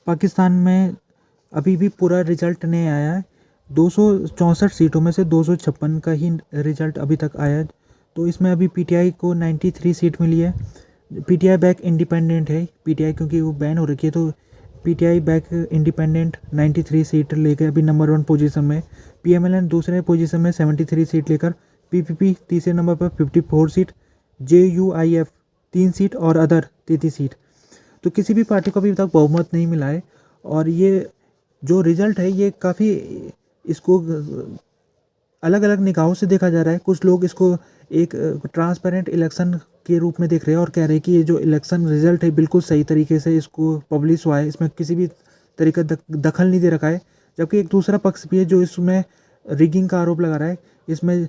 पाकिस्तान में अभी भी पूरा रिजल्ट नहीं आया है। 264 सीटों में से 256 का ही रिजल्ट अभी तक आया है। तो इसमें अभी पीटीआई को 93 सीट मिली है। पीटीआई बैक इंडिपेंडेंट है। पीटीआई क्योंकि वो बैन हो रखी है, तो पीटीआई बैक इंडिपेंडेंट 93 सीट लेकर अभी नंबर 1 पोजीशन में। पीएमएलएन दूसरे पोजीशन में 73 सीट लेकर। पीपीपी तीसरे नंबर पर 54 सीट। जेयूआईएफ 3 सीट और अदर 33 सीट। तो किसी भी पार्टी को अभी तक बहुमत नहीं मिला है। और ये जो रिज़ल्ट है ये काफ़ी, इसको अलग अलग निगाहों से देखा जा रहा है। कुछ लोग इसको एक ट्रांसपेरेंट इलेक्शन के रूप में देख रहे हैं और कह रहे हैं कि ये जो इलेक्शन रिज़ल्ट है बिल्कुल सही तरीके से इसको पब्लिश हुआ है, इसमें किसी भी तरीके का दखल नहीं दे रखा है। जबकि एक दूसरा पक्ष भी है जो इसमें रिगिंग का आरोप लगा रहा है, इसमें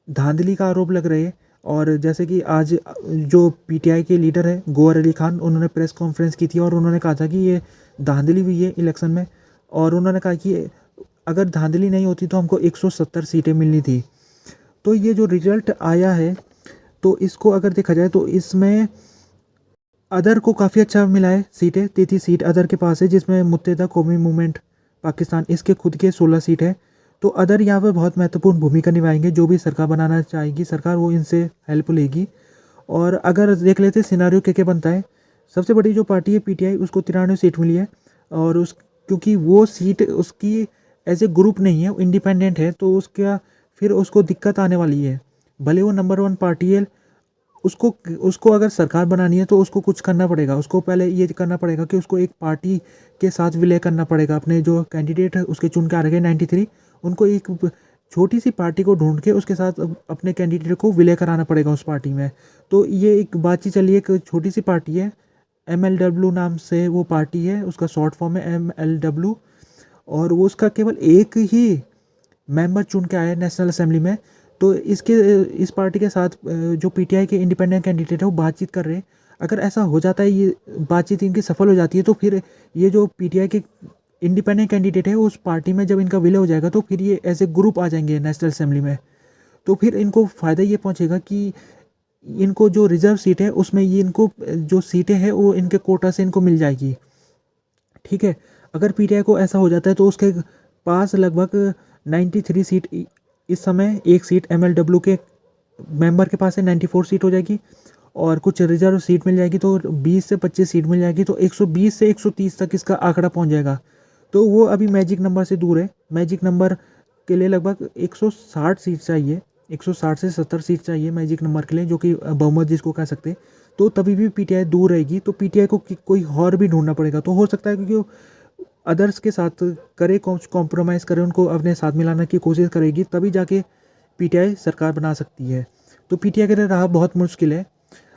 धांधली का आरोप लग रहे हैं। और जैसे कि आज जो पीटीआई के लीडर है गौहर अली खान, उन्होंने प्रेस कॉन्फ्रेंस की थी और उन्होंने कहा था कि ये धांधली हुई है इलेक्शन में। और उन्होंने कहा कि अगर धांधली नहीं होती तो हमको 170 सीटें मिलनी थी। तो ये जो रिजल्ट आया है, तो इसको अगर देखा जाए तो इसमें अदर को काफ़ी अच्छा मिला है सीटें। 33 सीट अदर के पास है, जिसमें मुत्तहिदा कौमी मूवमेंट पाकिस्तान इसके खुद के 16 सीट है। तो अदर यहाँ पर बहुत महत्वपूर्ण भूमिका निभाएंगे। जो भी सरकार बनाना चाहेगी सरकार, वो इनसे हेल्प लेगी। और अगर देख लेते सिनारियो क्या बनता है। सबसे बड़ी जो पार्टी है पीटीआई, उसको 93 सीट मिली है। और उस क्योंकि वो सीट उसकी एज ए ग्रुप नहीं है, वो इंडिपेंडेंट है, तो उसका फिर उसको दिक्कत आने वाली है। भले वो नंबर 1 पार्टी है, उसको उसको अगर सरकार बनानी है तो उसको कुछ करना पड़ेगा। उसको पहले ये करना पड़ेगा कि उसको एक पार्टी के साथ विलय करना पड़ेगा। अपने जो कैंडिडेट है उसके चुन के आ रखे 93, उनको एक छोटी सी पार्टी को ढूंढ के उसके साथ अपने कैंडिडेट को विलय कराना पड़ेगा उस पार्टी में। तो ये एक बातचीत चली है। एक छोटी सी पार्टी है, MLW नाम से वो पार्टी है, उसका शॉर्ट फॉर्म है MLW। और वो उसका केवल एक ही मेंबर चुन के आया है नेशनल असेंबली में। तो इस पार्टी के साथ जो पीटीआई के इंडिपेंडेंट कैंडिडेट है वो बातचीत कर रहे हैं। अगर ऐसा हो जाता है, ये बातचीत इनकी सफल हो जाती है, तो फिर ये जो पीटीआई के इंडिपेंडेंट कैंडिडेट है उस पार्टी में जब इनका विलय हो जाएगा तो फिर ये ऐसे ग्रुप आ जाएंगे नेशनल असेंबली में। तो फिर इनको फ़ायदा ये पहुंचेगा कि इनको जो रिजर्व सीट है उसमें ये इनको जो सीटें हैं वो इनके कोटा से इनको मिल जाएगी। ठीक है। अगर पीटीआई को ऐसा हो जाता है तो उसके पास लगभग 93 सीट, इस समय एक सीट MLW के मेंबर के पास है, 94 सीट हो जाएगी। और कुछ रिजर्व सीट मिल जाएगी तो 20 से 25 सीट मिल जाएगी, तो 120 से 130 तक इसका आंकड़ा पहुंच जाएगा। तो वो अभी मैजिक नंबर से दूर है। मैजिक नंबर के लिए लगभग 160 सीट चाहिए, 160 से 70 सीट चाहिए मैजिक नंबर के लिए, जो कि बहुमत जिसको कह सकते हैं। तो तभी भी पीटीआई दूर रहेगी। तो पीटीआई को कोई और भी ढूंढना पड़ेगा। तो हो सकता है क्योंकि अदर्स के साथ करे, कॉम्प्रोमाइज़ करे, उनको अपने साथ मिलाने की कोशिश करेगी, तभी जाके पीटीआई सरकार बना सकती है। तो पीटीआई के लिए राह बहुत मुश्किल है।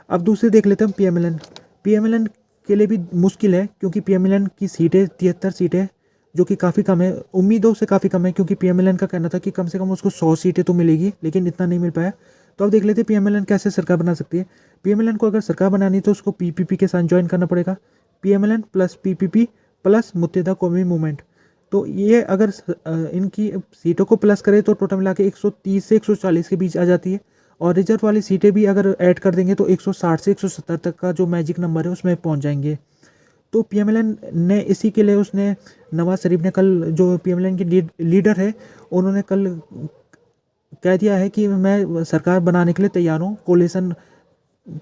अब दूसरे देख लेते हैं पीएमएलएन। पीएमएलएन के लिए भी मुश्किल है क्योंकि पीएमएलएन की सीटें 73 सीटें, जो कि काफ़ी कम है, उम्मीदों से काफ़ी कम है। क्योंकि पीएमएलएन का कहना था कि कम से कम उसको 100 सीटें तो मिलेगी, लेकिन इतना नहीं मिल पाया। तो अब देख लेते हैं पीएमएलएन कैसे सरकार बना सकती है। पीएमएलएन को अगर सरकार बनानी है तो उसको पीपीपी के साथ ज्वाइन करना पड़ेगा। पीएमएलएन प्लस पीपीपी प्लस मुत्तहिदा कौमी मूवमेंट। तो ये अगर इनकी सीटों को प्लस करें तो टोटल मिला के 130 से 140 के बीच आ जाती है। और रिजर्व वाली सीटें भी अगर ऐड कर देंगे तो 160 से 170 तक का जो मैजिक नंबर है उसमें पहुंच जाएंगे। तो पीएमएलएन ने इसी के लिए उसने नवाज शरीफ ने कल, जो पीएमएलएन के लीडर है, उन्होंने कल कह दिया है कि मैं सरकार बनाने के लिए तैयार हूँ, कोलिशन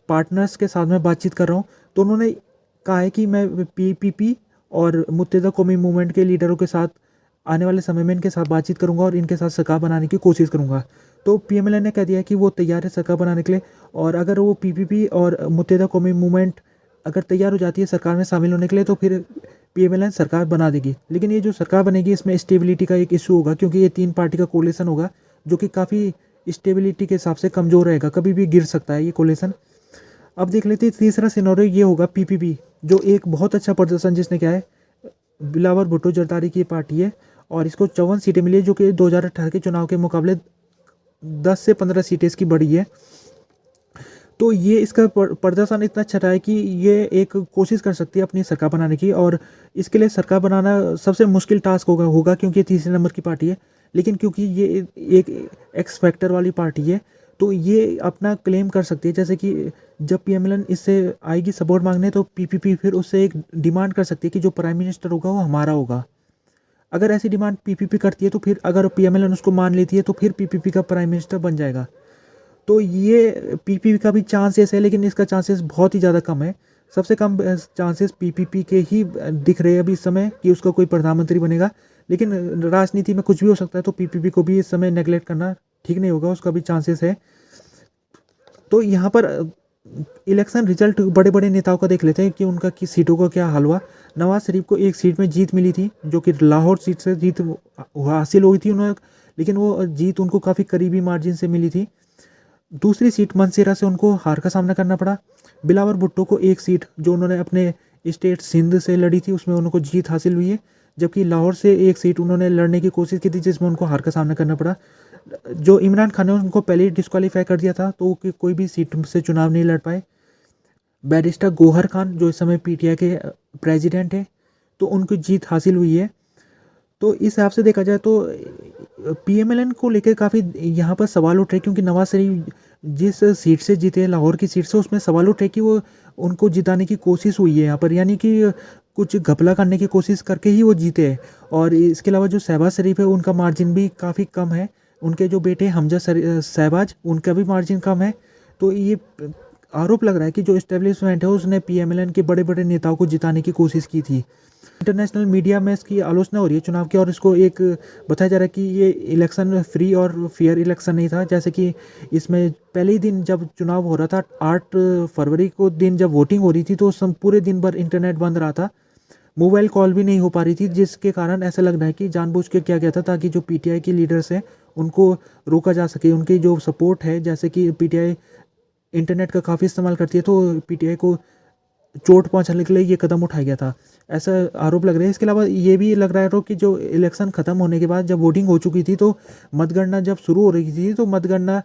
पार्टनर्स के साथ मैं बातचीत कर रहा हूँ। तो उन्होंने कहा है कि मैं पीपीपी और मुत्तहिदा कौमी मूवमेंट के लीडरों के साथ आने वाले समय में इनके साथ बातचीत करूंगा और इनके साथ सरकार बनाने की कोशिश करूंगा। तो पीएमएलएन ने कह दिया है कि वो तैयार है सरकार बनाने के लिए। और अगर वो पीपीपी और मुत्तहिदा कौमी मूवमेंट अगर तैयार हो जाती है सरकार में शामिल होने के लिए, तो फिर पीएमएलएन सरकार बना देगी। लेकिन ये जो सरकार बनेगी इसमें स्टेबिलिटी का एक इशू होगा, क्योंकि ये 3 पार्टी का कोलिशन होगा, जो कि काफ़ी स्टेबिलिटी के हिसाब से कमज़ोर रहेगा, कभी भी गिर सकता है ये कोलिशन। अब देख लेते हैं तीसरा सिनेरियो ये होगा पीपीपी, जो एक बहुत अच्छा प्रदर्शन जिसने किया है। बिलावल भुट्टो जरदारी की पार्टी है और इसको 54 सीटें मिली है, जो कि 2018 के चुनाव के मुकाबले 10 से 15 सीटें इसकी बढ़ी है। तो ये इसका प्रदर्शन इतना अच्छा रहा है कि ये एक कोशिश कर सकती है अपनी सरकार बनाने की। और इसके लिए सरकार बनाना सबसे मुश्किल टास्क होगा क्योंकि ये तीसरे नंबर की पार्टी है। लेकिन क्योंकि ये एक एक्स फैक्टर वाली पार्टी है, तो ये अपना क्लेम कर सकती है, जैसे कि जब पीएमएलएन इससे आएगी सपोर्ट मांगने तो पीपीपी फिर उससे एक डिमांड कर सकती है कि जो प्राइम मिनिस्टर होगा वो हमारा होगा। अगर ऐसी डिमांड पीपीपी करती है तो फिर अगर पीएमएलएन उसको मान लेती है तो फिर पीपीपी का प्राइम मिनिस्टर बन जाएगा। तो ये पीपीपी का भी चांसेस है, लेकिन इसका चांसेस बहुत ही ज़्यादा कम है। सबसे कम चांसेस पीपीपी के ही दिख रहे हैं अभी इस समय कि उसका कोई प्रधानमंत्री बनेगा। लेकिन राजनीति में कुछ भी हो सकता है, तो पीपीपी को भी इस समय नेगलेक्ट करना ठीक नहीं होगा, उसका भी चांसेस है। तो यहाँ पर इलेक्शन रिजल्ट बड़े बड़े नेताओं का देख लेते हैं कि उनका किस सीटों का क्या हाल हुआ। नवाज शरीफ को एक सीट में जीत मिली थी, जो कि लाहौर सीट से जीत हासिल हुई थी उन्हें, लेकिन वो जीत उनको काफ़ी करीबी मार्जिन से मिली थी। दूसरी सीट मंसेरा से उनको हार का सामना करना पड़ा। बिलावर भुट्टो को एक सीट जो उन्होंने अपने स्टेट सिंध से लड़ी थी उसमें उनको जीत हासिल हुई है, जबकि लाहौर से एक सीट उन्होंने लड़ने की कोशिश की थी जिसमें उनको हार का सामना करना पड़ा। जो इमरान खान ने उनको पहले ही डिस्क्वालीफाई कर दिया था, तो वो कोई भी सीट से चुनाव नहीं लड़ पाए। बैरिस्टर गौहर खान जो इस समय पीटीआई के प्रेसिडेंट है, तो उनको जीत हासिल हुई है। तो इस हिसाब से देखा जाए तो पीएमएलएन को लेकर काफ़ी यहाँ पर सवाल उठ रहे, क्योंकि नवाज शरीफ जिस सीट से जीते लाहौर की सीट से, उसमें सवाल उठ रहे कि वो उनको जिताने की कोशिश हुई है यहाँ पर, यानी कि कुछ घपला करने की कोशिश करके ही वो जीते हैं। और इसके अलावा जो शहबाज शरीफ है उनका मार्जिन भी काफ़ी कम है, उनके जो बेटे हमजा शहबाज उनका भी मार्जिन कम है। तो ये आरोप लग रहा है कि जो इस्टेब्लिशमेंट है उसने पीएमएलएन के बड़े बड़े नेताओं को जिताने की कोशिश की थी। इंटरनेशनल मीडिया में इसकी आलोचना हो रही है चुनाव की, और इसको एक बताया जा रहा है कि ये इलेक्शन फ्री और फेयर इलेक्शन नहीं था। जैसे कि इसमें पहले ही दिन जब चुनाव हो रहा था 8 फरवरी को दिन जब वोटिंग हो रही थी, तो पूरे दिन भर इंटरनेट बंद रहा था, मोबाइल कॉल भी नहीं हो पा रही थी, जिसके कारण ऐसा लग रहा है कि जानबूझ के किया गया था ताकि जो पीटीआई के लीडर्स हैं उनको रोका जा सके। उनकी जो सपोर्ट है, जैसे कि पीटीआई इंटरनेट का काफ़ी इस्तेमाल करती है, तो पीटीआई को चोट पहुंचाने के लिए ये कदम उठाया गया था, ऐसा आरोप लग रहा है। इसके अलावा ये भी लग रहा है कि जो इलेक्शन ख़त्म होने के बाद जब वोटिंग हो चुकी थी, तो मतगणना जब शुरू हो रही थी, तो मतगणना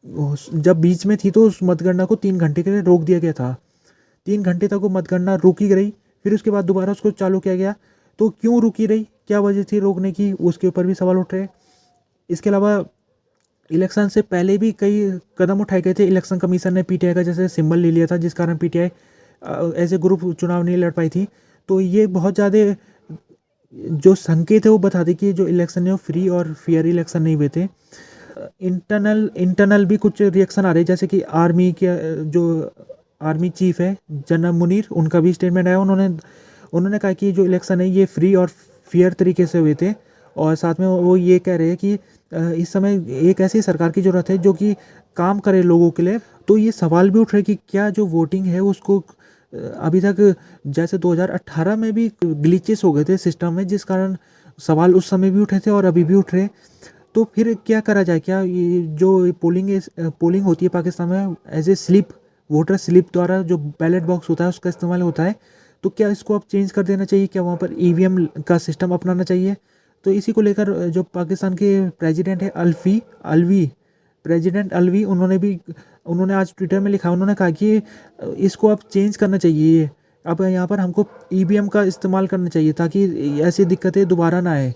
जब बीच में थी तो उस मतगणना को 3 घंटे के लिए रोक दिया गया था। 3 घंटे तक वो मतगणना रुकी रही, फिर उसके बाद दोबारा उसको चालू किया गया। तो क्यों रुकी रही, क्या वजह थी रोकने की, उसके ऊपर भी सवाल उठ रहे। इसके अलावा इलेक्शन से पहले भी कई कदम उठाए गए थे। इलेक्शन कमीशन ने पीटीआई का जैसे सिंबल ले लिया था, जिस कारण पीटीआई एज ए ग्रुप चुनाव नहीं लड़ पाई थी। तो ये बहुत ज़्यादा जो संकेत है वो बताते कि जो इलेक्शन है वो फ्री और फेयर इलेक्शन नहीं हुए थे। इंटरनल भी कुछ रिएक्शन आ रहे हैं, जैसे कि आर्मी के जो आर्मी चीफ है जनरल मुनीर, उनका भी स्टेटमेंट आया। उन्होंने कहा कि जो इलेक्शन है ये फ्री और फेयर तरीके से हुए थे, और साथ में वो ये कह रहे हैं कि इस समय एक ऐसी सरकार की ज़रूरत है जो कि काम करे लोगों के लिए। तो ये सवाल भी उठ रहे कि क्या जो वोटिंग है उसको अभी तक जैसे 2018 में भी ग्लिचेस हो गए थे सिस्टम में, जिस कारण सवाल उस समय भी उठे थे और अभी भी उठ रहे। तो फिर क्या करा जाए, क्या ये जो पोलिंग होती है पाकिस्तान में as a slip, voter slip द्वारा जो बैलेट बॉक्स होता है उसका इस्तेमाल होता है, तो क्या इसको अब चेंज कर देना चाहिए, क्या वहाँ पर ईवीएम का सिस्टम अपनाना चाहिए। तो इसी को लेकर जो पाकिस्तान के प्रेसिडेंट है प्रेसिडेंट अलवी, उन्होंने आज ट्विटर में लिखा, उन्होंने कहा कि इसको अब चेंज करना चाहिए, अब यहाँ पर हमको ईवीएम का इस्तेमाल करना चाहिए ताकि ऐसी दिक्कतें दोबारा ना आए।